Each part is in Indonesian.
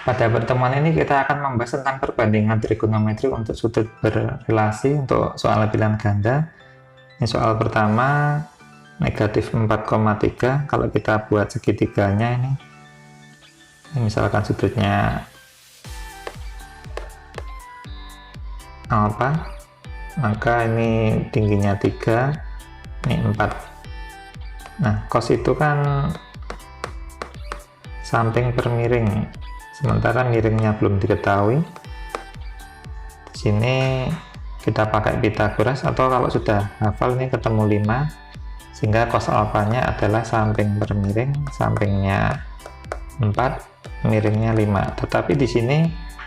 Pada pertemuan ini kita akan membahas tentang perbandingan trigonometri untuk sudut berrelasi untuk soal bilangan ganda. Ini soal pertama, negatif 4,3. Kalau kita buat segitiganya ini misalkan sudutnya alfa, maka ini tingginya 3, ini 4. Nah, cos itu kan samping per miring, sementara miringnya belum diketahui. Di sini kita pakai Pythagoras, atau kalau sudah hafal ini ketemu 5, sehingga cos alfanya adalah samping per miring, sampingnya 4, miringnya 5. Tetapi di sini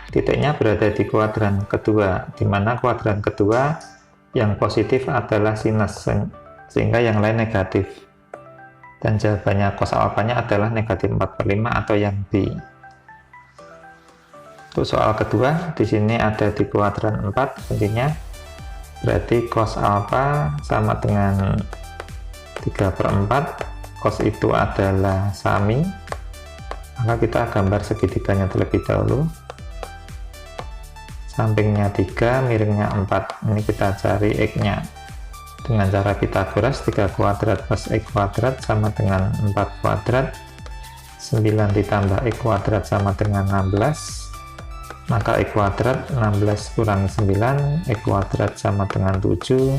titiknya berada di kuadran kedua, di mana kuadran kedua yang positif adalah sinus, sehingga yang lain negatif. Dan jawabannya cos alfanya adalah negatif 4/5 atau yang B. Untuk soal kedua, di sini ada di kuadran 4, intinya berarti cos alfa sama dengan 3/4. Cos itu adalah sami, maka kita gambar segitiganya terlebih dahulu. Sampingnya 3, miringnya 4. Ini kita cari x-nya dengan cara Pythagoras. 3 kuadrat plus x kuadrat sama dengan 4 kuadrat. 9 ditambah x kuadrat sama dengan 16, maka x kuadrat 16 kurangi 9, x kuadrat sama dengan 7,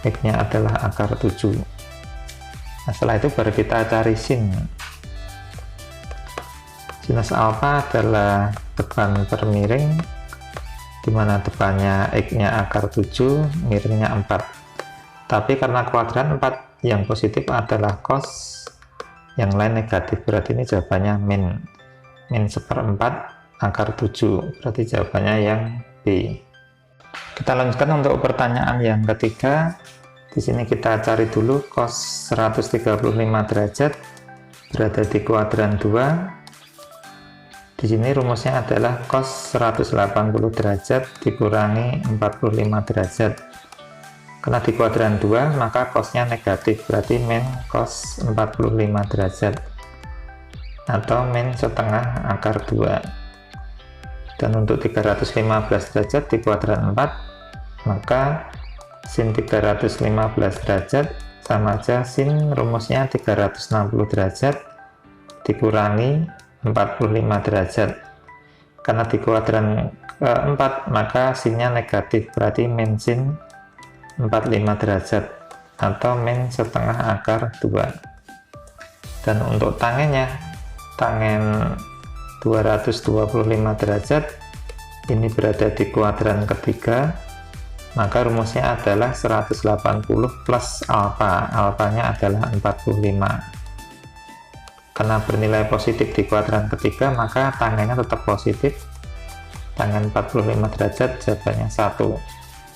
x nya adalah akar 7. Nah, setelah itu baru kita cari sin. Sinus alfa adalah depan per miring, di mana depannya x nya akar 7, miringnya 4. Tapi karena kuadran 4 yang positif adalah cos, yang lain negatif, berarti ini jawabannya min 1/4 akar 7, berarti jawabannya yang B. Kita lanjutkan untuk pertanyaan yang ketiga. Di sini kita cari dulu cos 135 derajat berada di kuadran 2. Di sini rumusnya adalah cos 180 derajat dikurangi 45 derajat. Karena di kuadran 2, maka cosnya negatif, berarti min cos 45 derajat atau min setengah akar 2. Dan untuk 315 derajat di kuadran 4, maka sin 315 derajat sama aja sin rumusnya 360 derajat dikurangi 45 derajat. Karena di kuadran keempat, maka sinnya negatif, berarti min sin 45 derajat atau min setengah akar 2. Dan untuk tangennya, tangen 225 derajat ini berada di kuadran ketiga, maka rumusnya adalah 180 plus alfa. Alfanya adalah 45. Karena bernilai positif di kuadran ketiga, maka tangennya tetap positif. Tangen 45 derajat jawabannya 1.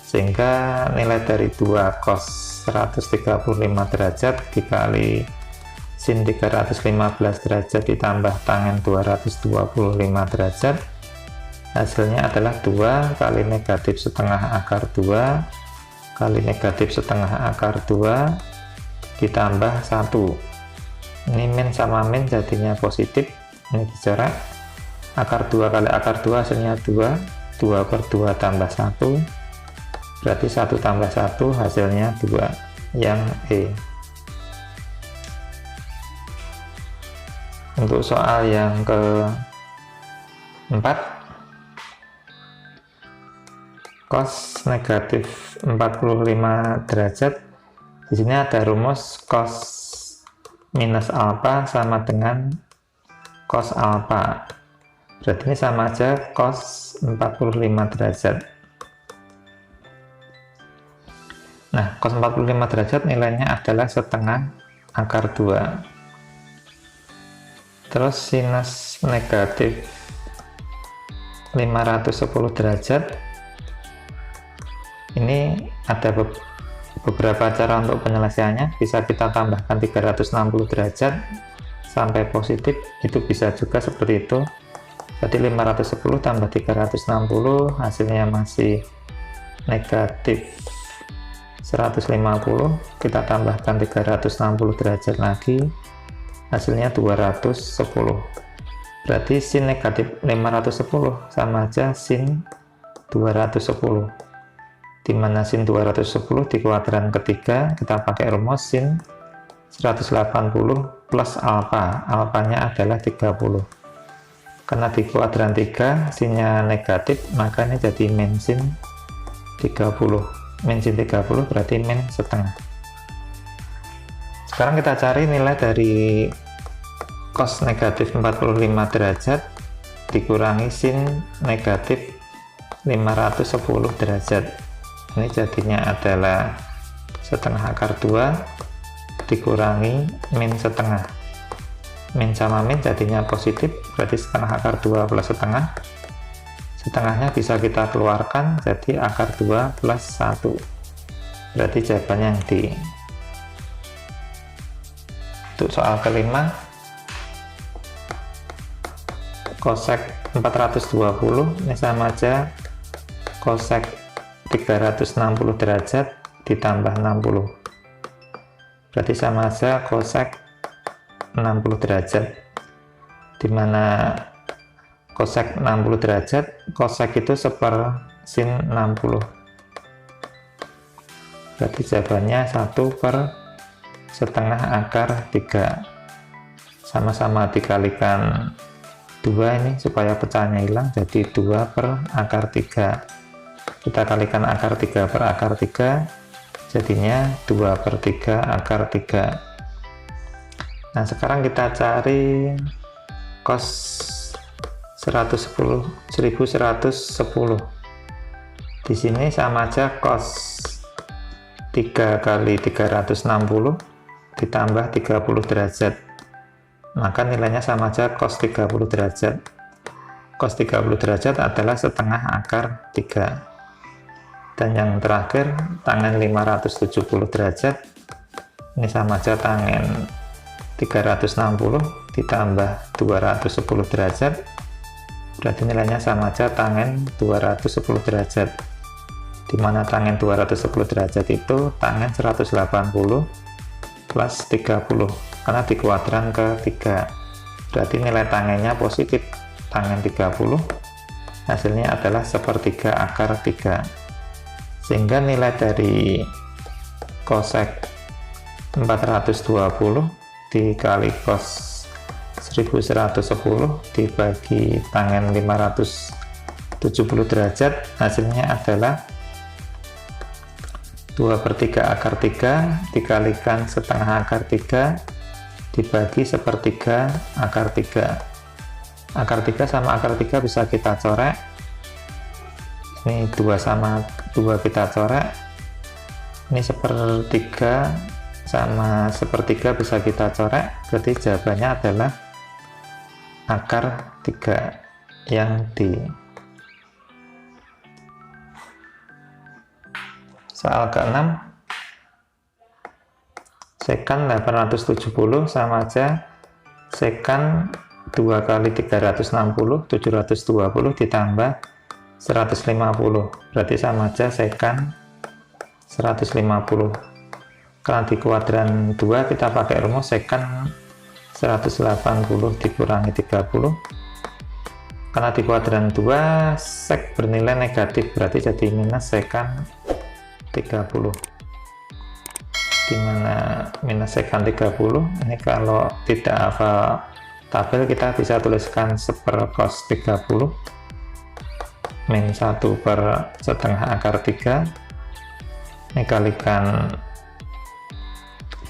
Sehingga nilai dari 2 cos 135 derajat dikali sin 315 derajat ditambah tangen 225 derajat, hasilnya adalah 2 kali negatif setengah akar 2 kali negatif setengah akar 2 ditambah 1. Ini min sama min jadinya positif, ini dicoret. Akar 2 kali akar 2 hasilnya 2, 2/2 tambah 1, berarti 1 tambah 1 hasilnya 2, yang E. Untuk soal yang keempat, cos negatif 45 derajat. Di sini ada rumus cos minus alfa sama dengan cos alfa. Berarti ini sama aja cos 45 derajat. Nah, cos 45 derajat nilainya adalah setengah akar 2. Terus sinus negatif 510 derajat. Ini ada beberapa cara untuk penyelesaiannya. Bisa kita tambahkan 360 derajat sampai positif, itu bisa juga seperti itu. Jadi 510 tambah 360 hasilnya masih negatif 150, kita tambahkan 360 derajat lagi, hasilnya 210. berarti sin negatif 510 sama aja sin 210, dimana sin 210 di kuadran ketiga kita pakai rumus sin 180 plus alfa, alfanya adalah 30. Karena di kuadran 3 sinnya negatif, maka ini jadi min sin 30. Min sin 30 berarti min setengah. Sekarang kita cari nilai dari cos negatif 45 derajat dikurangi sin negatif 510 derajat. Ini jadinya adalah setengah akar 2 dikurangi min setengah. Min sama min jadinya positif, berarti setengah akar 2 plus setengah. Setengahnya bisa kita keluarkan, jadi akar 2 plus 1. Berarti jawabannya yang D. Untuk soal kelima, cosec 420 ini sama aja cosec 360 derajat ditambah 60. Berarti sama aja cosec 60 derajat, dimana cosec 60 derajat, cosec itu seper sin 60, berarti jawabannya 1 per setengah akar 3, sama-sama dikalikan 2 ini supaya pecahnya hilang, jadi 2 per akar 3. Kita kalikan akar 3 per akar 3, jadinya 2 per 3 akar 3. Nah, sekarang kita cari cos 1110. Di sini sama aja cos 3 kali 360 ditambah 30 derajat. Maka nilainya sama aja cos 30 derajat. Cos 30 derajat adalah setengah akar 3. Dan yang terakhir, tangen 570 derajat. Ini sama aja tangen 360 ditambah 210 derajat, berarti nilainya sama aja tangen 210 derajat, dimana tangen 210 derajat itu tangen 180 plus 30, karena di kuadran ketiga, berarti nilai tangennya positif, tangen 30, hasilnya adalah sepertiga akar 3, sehingga nilai dari cosec 420 dikali cos 1110 dibagi tangen 570 derajat, hasilnya adalah 2 per 3 akar 3 dikalikan setengah akar 3 dibagi sepertiga akar 3. Akar 3 sama akar 3 bisa kita coret, ini 2 sama 2 kita coret, ini sepertiga sama sepertiga bisa kita coret, berarti jawabannya adalah akar 3 yang D. Soal ke-6, sekan 870 sama aja sekan 2 kali 360 720 ditambah 150, berarti sama aja sekan 150. Karena di kuadran 2 kita pakai rumus sekan 180 dikurangi 30. Karena di kuadran 2 sek bernilai negatif, berarti jadi minus sekan 30. Dimana minus sekan 30 ini kalau tidak hafal tabel kita bisa tuliskan seper cos 30 min 1 per setengah akar 3, ini kalikan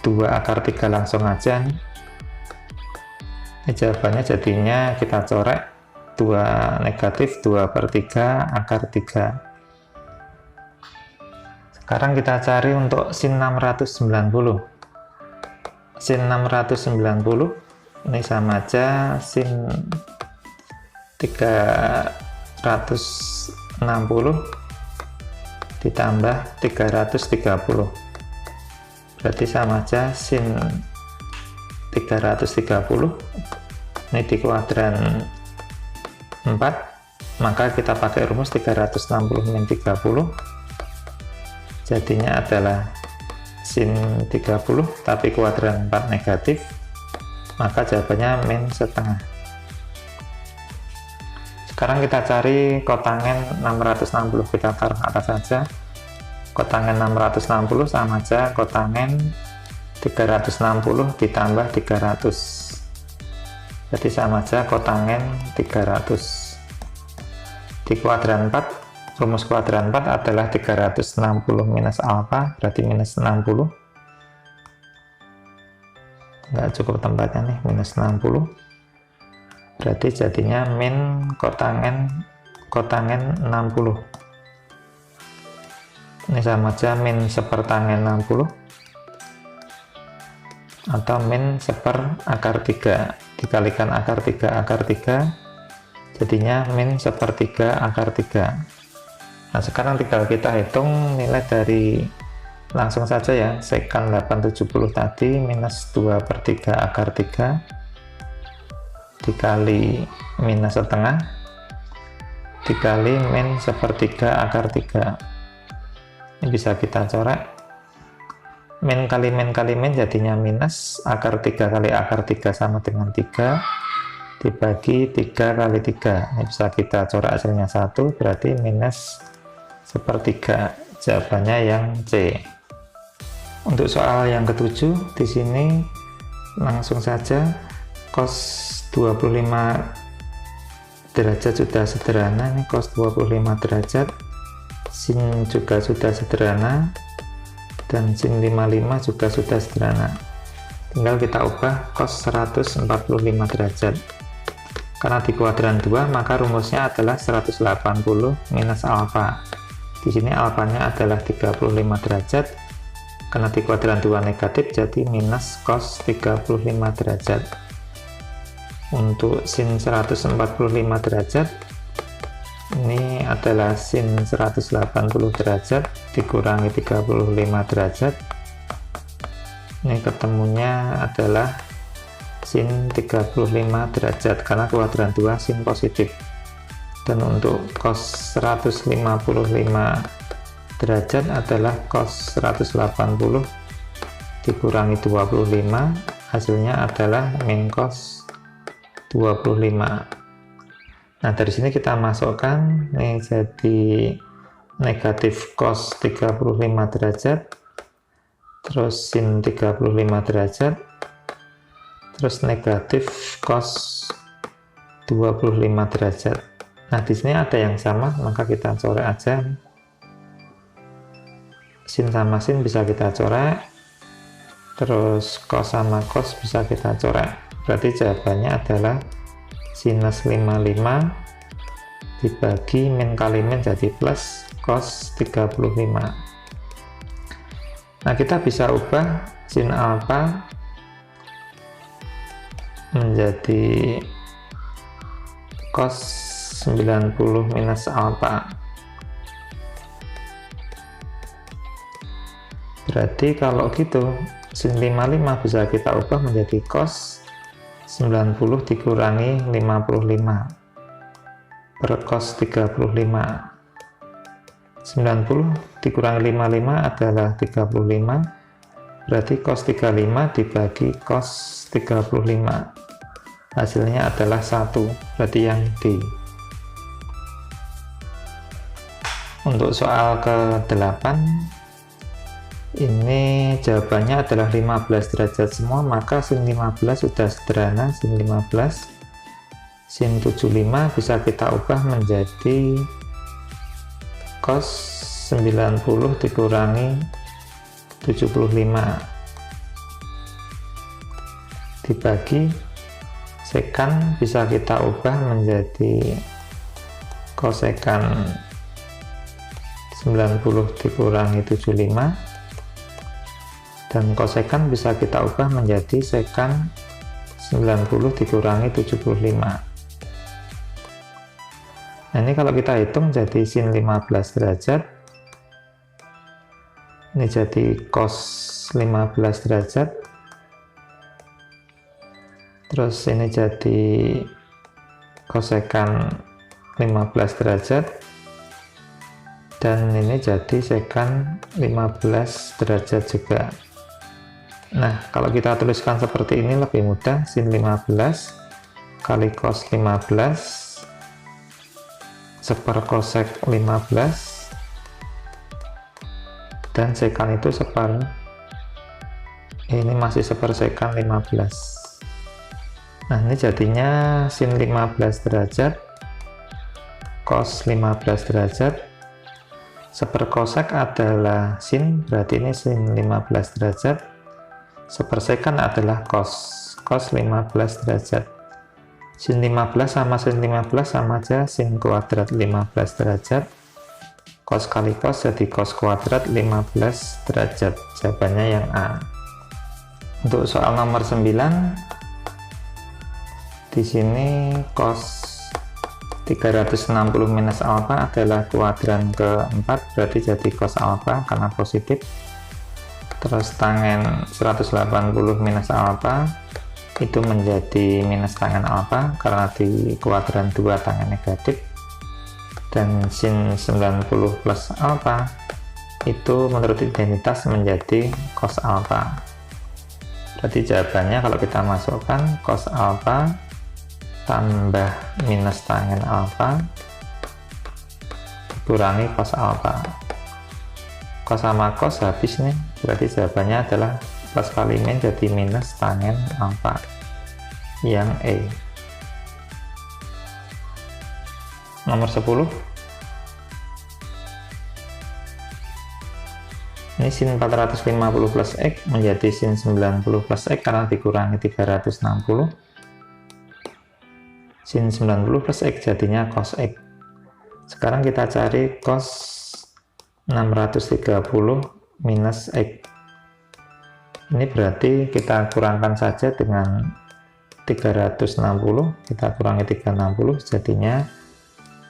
2 akar 3 langsung aja nih. Ini jawabannya jadinya kita coret 2 negatif 2 per 3 akar 3. Sekarang kita cari untuk sin 690. Sin 690 ini sama aja sin 360 ditambah 330. Berarti sama aja sin 330 ini di kuadran 4, maka kita pakai rumus 360 min 30, jadinya adalah sin 30 tapi kuadran 4 negatif, maka jawabannya min setengah. Sekarang kita cari kotangen 660, kita taruh atas saja. Kotangen 660 sama aja kotangen 360 ditambah 300, jadi sama aja kotangen 300. Di kuadran 4, rumus kuadran 4 adalah 360 minus alfa, berarti minus 60. Nggak cukup tempatnya nih, minus 60, berarti jadinya min kotangen 60. Ini sama aja min sepertangen 60 atau min seper akar 3 dikalikan akar 3 jadinya min sepertiga akar 3. Nah sekarang tinggal kita hitung nilai dari, langsung saja ya, sekan 870 tadi minus 2/3 akar 3 dikali minus setengah dikali min sepertiga akar 3. Ini bisa kita coret, min kali min jadinya minus akar 3 kali akar 3 sama dengan 3 dibagi 3 kali 3. Ini bisa kita coret hasilnya 1, berarti minus sepertiga. Jawabannya yang C. Untuk soal yang ketujuh, di sini langsung saja cos 25 derajat sudah sederhana. Ini cos 25 derajat, sin juga sudah sederhana, dan sin 55 juga sudah sederhana. Tinggal kita ubah cos 145 derajat. Karena di kuadran 2, maka rumusnya adalah 180 minus alfa. Di sini alfanya adalah 35 derajat. Karena di kuadran 2 negatif, jadi minus cos 35 derajat. Untuk sin 145 derajat, ini adalah sin 180 derajat dikurangi 35 derajat. Ini ketemunya adalah sin 35 derajat, karena kuadran 2 sin positif. Dan untuk cos 155 derajat adalah cos 180 dikurangi 25, hasilnya adalah min cos 25. Nah dari sini kita masukkan, nih jadi negatif cos 35 derajat, terus sin 35 derajat, terus negatif cos 25 derajat. Nah di sini ada yang sama, maka kita coret aja. Sin sama sin bisa kita coret, terus cos sama cos bisa kita coret. Berarti jawabannya adalah sinus 55 dibagi min kali min jadi plus cos 35. Nah kita bisa ubah sin alfa menjadi cos 90 minus alfa. Berarti kalau gitu sin 55 bisa kita ubah menjadi cos 90 dikurangi 55 per cos 35. 90 dikurangi 55 adalah 35, berarti cos 35 dibagi cos 35, hasilnya adalah 1, berarti yang D. Untuk soal ke-8, ini jawabannya adalah 15 derajat semua, maka sin 15 sudah sederhana, sin 15. Sin 75 bisa kita ubah menjadi cos 90 dikurangi 75 dibagi sekan bisa kita ubah menjadi kosekan 90 dikurangi 75, dan kosekan bisa kita ubah menjadi sekan 90 dikurangi 75. Nah ini kalau kita hitung jadi sin 15 derajat, ini jadi cos 15 derajat, terus ini jadi kosekan 15 derajat, dan ini jadi sekan 15 derajat juga. Nah kalau kita tuliskan seperti ini lebih mudah, sin 15 kali cos 15 1/cosec 15 dan sekan itu ini masih 1/sekan 15. Nah, ini jadinya sin 15 derajat cos 15 derajat. 1/cosec adalah sin, berarti ini sin 15 derajat. 1/sekan adalah cos 15 derajat. Sin 15 sama sin 15 sama aja, sin kuadrat 15 derajat. Cos kali cos jadi cos kuadrat 15 derajat. Jawabannya yang A. Untuk soal nomor 9, di sini cos 360 minus alfa adalah kuadran keempat, berarti jadi cos alfa karena positif. Terus tangen 180 minus alfa itu menjadi minus tangen alfa karena di kuadran 2 tangen negatif. Dan sin 90 plus alfa itu menurut identitas menjadi cos alfa. Berarti jawabannya kalau kita masukkan cos alfa tambah minus tangen alfa dikurangi cos alfa. Cos sama cos habis nih, berarti jawabannya adalah plus kali min jadi minus tangen alfa yang E. Nomor 10, ini sin 450 plus X menjadi sin 90 plus X karena dikurangi 360. Sin 90 plus X jadinya cos X. Sekarang kita cari cos 630 minus X. Ini berarti kita kurangkan saja dengan 360, kita kurangi 360 jadinya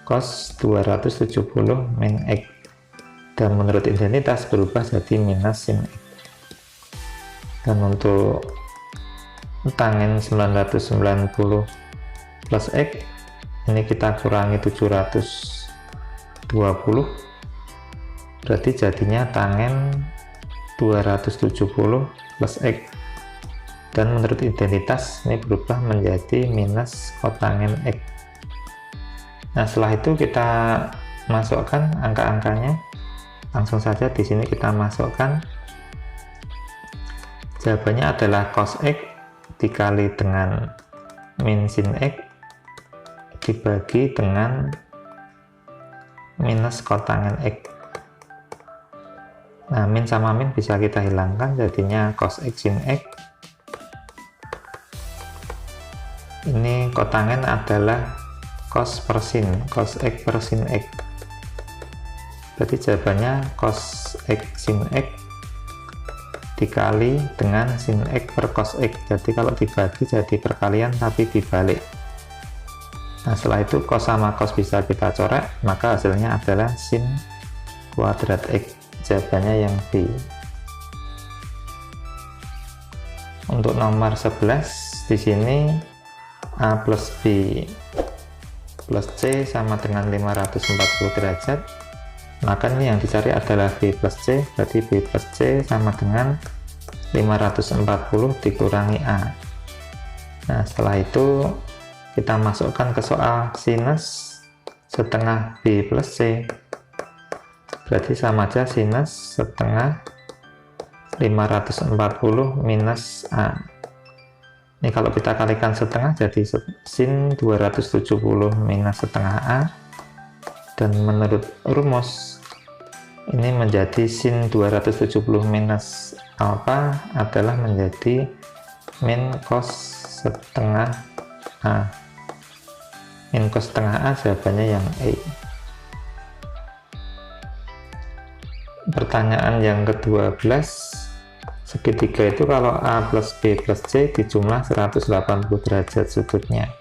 cos 270 min X. Dan menurut identitas berubah jadi minus sin X. Dan untuk tangen 990 plus X ini kita kurangi 720, berarti jadinya tangen 270 plus X. Dan menurut identitas ini berubah menjadi minus kotangen X. Nah, setelah itu kita masukkan angka-angkanya. Langsung saja di sini kita masukkan. Jawabannya adalah cos X dikali dengan min sin X dibagi dengan minus kotangen X. Nah, min sama min bisa kita hilangkan, jadinya cos X sin X. Ini kotangen adalah cos per sin, cos X per sin X. Berarti jawabannya cos X sin X dikali dengan sin X per cos X. Jadi kalau dibagi jadi perkalian tapi dibalik. Nah, setelah itu cos sama cos bisa kita coret, maka hasilnya adalah sin kuadrat X. Jawabannya yang B. Untuk nomor 11, di sini A plus B plus C sama dengan 540 derajat. Maka ini yang dicari adalah B plus C, berarti B plus C sama dengan 540 dikurangi A. Nah, setelah itu kita masukkan ke soal sinus setengah B plus C, berarti sama aja sinus setengah 540 minus A. Ini kalau kita kalikan setengah jadi sin 270 minus setengah A. Dan menurut rumus ini menjadi sin 270 minus alfa adalah menjadi min cos setengah A. Min cos setengah A jawabannya yang E. Pertanyaan yang ke-12, segitiga itu kalau A plus B plus C dijumlah 180 derajat sudutnya,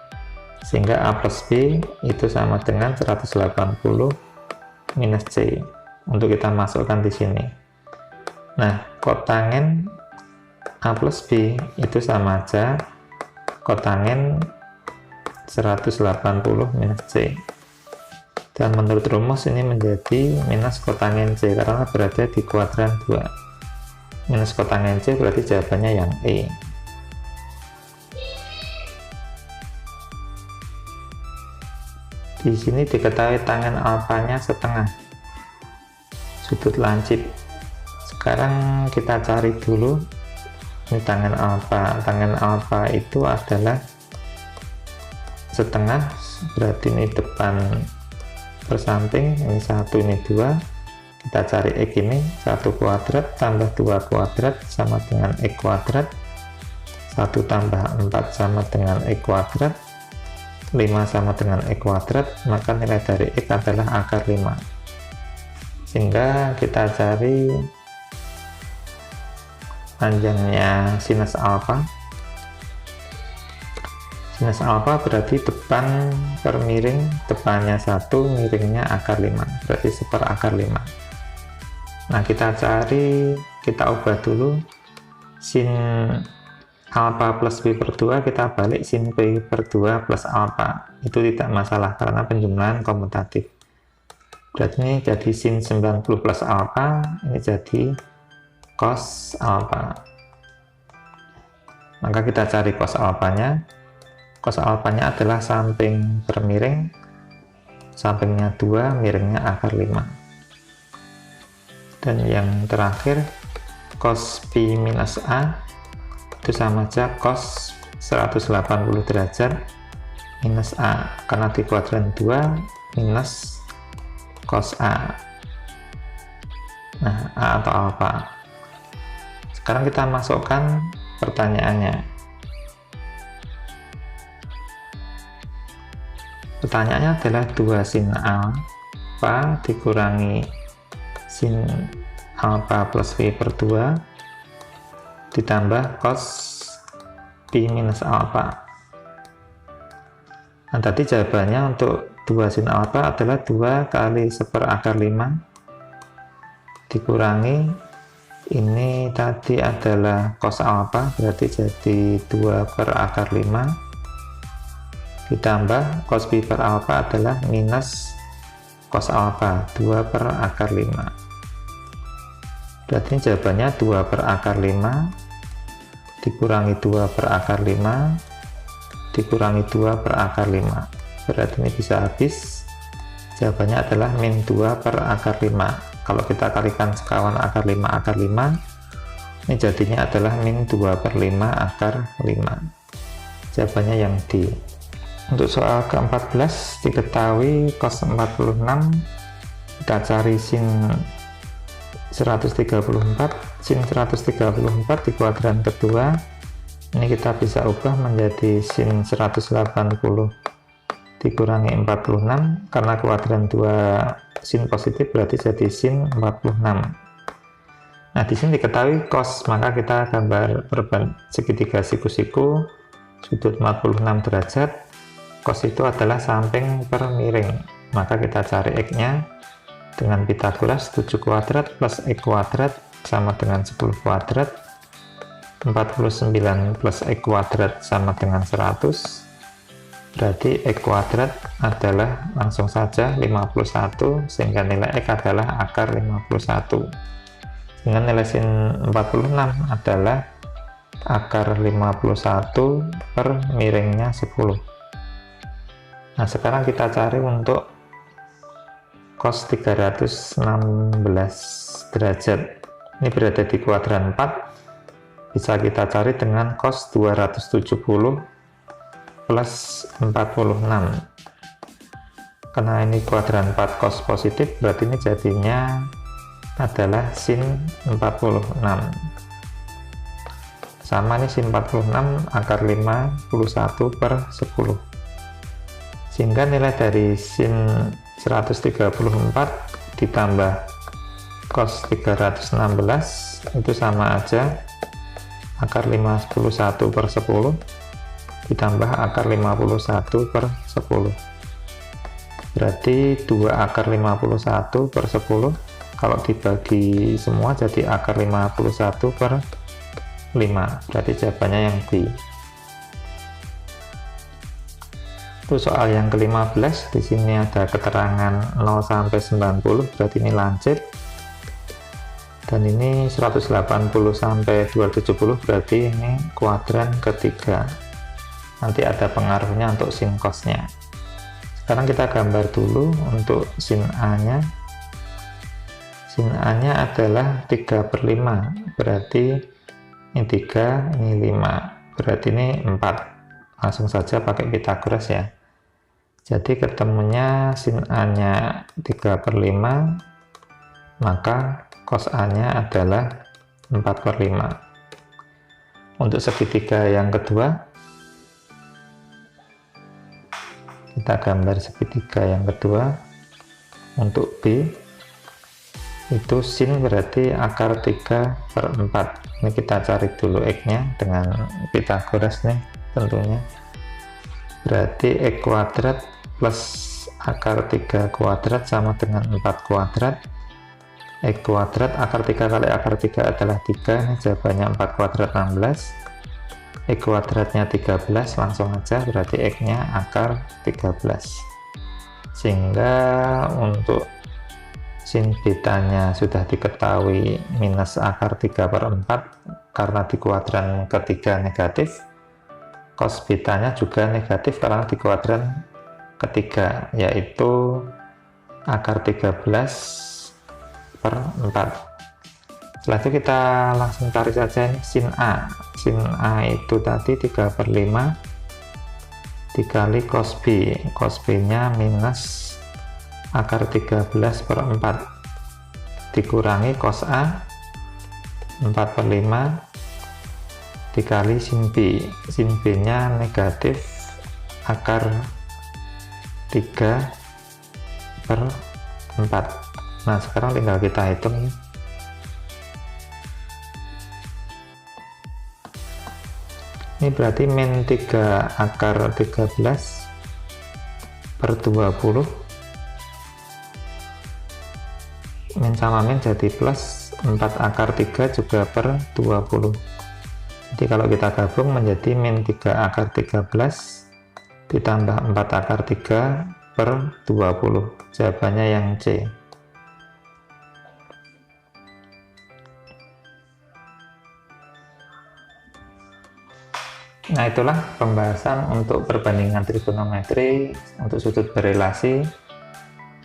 sehingga A plus B itu sama dengan 180 minus C. Untuk kita masukkan di sini. Nah, kotangen A plus B itu sama aja kotangen 180 minus C. Dan menurut rumus ini menjadi minus kotangen C karena berada di kuadran 2. Minus kotangen C berarti jawabannya yang E. Di Di sini diketahui tangen alfanya setengah sudut lancip. Sekarang kita cari dulu ini tangen alfa. Tangen alfa itu adalah setengah, berarti ini depan per samping, ini 1, ini 2. Kita cari X ini 1 kuadrat tambah 2 kuadrat sama dengan X kuadrat, 1 tambah 4 sama dengan X kuadrat, 5 sama dengan X kuadrat, maka nilai dari X adalah akar 5. Sehingga kita cari panjangnya sinus alfa. Sinus alfa berarti depan per miring, depannya 1, miringnya akar 5, berarti 1/4 akar 5. Nah, kita cari, kita ubah dulu sin alfa plus pi per 2, kita balik sin pi per 2 plus alfa. Itu tidak masalah karena penjumlahan komutatif. Berarti ini jadi sin 90 plus alfa, ini jadi cos alfa. Maka kita cari cos alfanya. Cos alfanya adalah samping per miring, sampingnya 2, miringnya akar 5. Dan yang terakhir cos pi minus a itu sama aja cos 180 derajat minus a, karena di kuadran 2 minus cos a. Nah, a atau alfa. Sekarang kita masukkan pertanyaannya. Pertanyaannya adalah 2 sin alfa dikurangi sin alfa plus pi per 2 ditambah cos pi minus alfa. Nah, tadi jawabannya untuk 2 sin alfa adalah 2 kali 1/4 akar 5 dikurangi ini tadi adalah cos alfa, berarti jadi 2/4 akar 5 ditambah cos pi per alfa adalah minus cos alfa 2/4 akar 5. Berarti jawabannya 2/4 akar 5 dikurangi 2/4 akar 5 dikurangi 2/4 akar 5. Berarti ini bisa habis. Jawabannya adalah min 2/4 akar 5. Kalau kita kalikan sekawan akar 5 akar 5, ini jadinya adalah min 2/5 akar 5. Jawabannya yang D. Untuk soal ke-14 diketahui cos 46, kita cari sin 134. Sin 134 di kuadran kedua ini kita bisa ubah menjadi sin 180 dikurangi 46, karena kuadran 2 sin positif berarti jadi sin 46. Nah, di sini diketahui cos, maka kita gambar segitiga siku-siku sudut 46 derajat. Cos itu adalah samping per miring, maka kita cari X-nya dengan Pitagoras. 7 kuadrat plus X kuadrat sama dengan 10 kuadrat, 49 plus X kuadrat sama dengan 100, berarti X kuadrat adalah langsung saja 51, sehingga nilai X adalah akar 51. Dengan nilai sin 46 adalah akar 51 per miringnya 10. Nah, sekarang kita cari untuk cos 316 derajat. Ini berada di kuadran 4. Bisa kita cari dengan cos 270 plus 46. Karena ini kuadran 4 cos positif, berarti ini jadinya adalah sin 46. Sama nih, sin 46 akar 51 per 10. Sehingga nilai dari sin 134 ditambah cos 316 itu sama aja akar 51 per 10 ditambah akar 51 per 10. Berarti 2 akar 51 per 10 kalau dibagi semua jadi akar 51 per 5. Berarti jawabannya yang B. Itu soal yang ke-15. Di sini ada keterangan 0 sampai 90, berarti ini lancip. Dan ini 180 sampai 270, berarti ini kuadran ketiga. Nanti ada pengaruhnya untuk sin cosnya. Sekarang kita gambar dulu untuk sin A nya. Sin A nya adalah 3/5, berarti ini 3, ini 5, berarti ini 4. Langsung saja pakai Pythagoras ya. Jadi ketemunya sin A nya 3/5, maka cos A nya adalah 4/5. Untuk segitiga yang kedua, kita gambar segitiga yang kedua. Untuk B itu sin berarti akar 3/4. Ini kita cari dulu X nya dengan Pythagoras nih tentunya. Berarti X kuadrat plus akar 3 kuadrat sama dengan 4 kuadrat. X kuadrat akar 3 kali akar 3 adalah 3. Ini jawabannya 4 kuadrat 16. X kuadratnya 13, langsung aja berarti X nya akar 13. Sehingga untuk sin betanya sudah diketahui minus akar 3/4 karena di kuadran ketiga negatif. Cos betanya juga negatif karena di kuadran ketiga, yaitu akar 13/4. Setelah itu kita langsung cari saja ini sin A. Sin A itu tadi 3/5 dikali cos B. Cos B nya minus akar 13/4 dikurangi cos A 4/5 dikali sin B. Sin B nya negatif akar 3/4. Nah sekarang tinggal kita hitung. Ini berarti min 3 akar 13/20, min sama min jadi plus 4 akar 3 juga per 20. Jadi kalau kita gabung menjadi min 3 akar 13 ditambah 4 akar 3 per 20. Jawabannya yang C. Nah itulah pembahasan untuk perbandingan trigonometri untuk sudut berelasi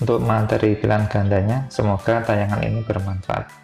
untuk materi bilangan gandanya. Semoga tayangan ini bermanfaat.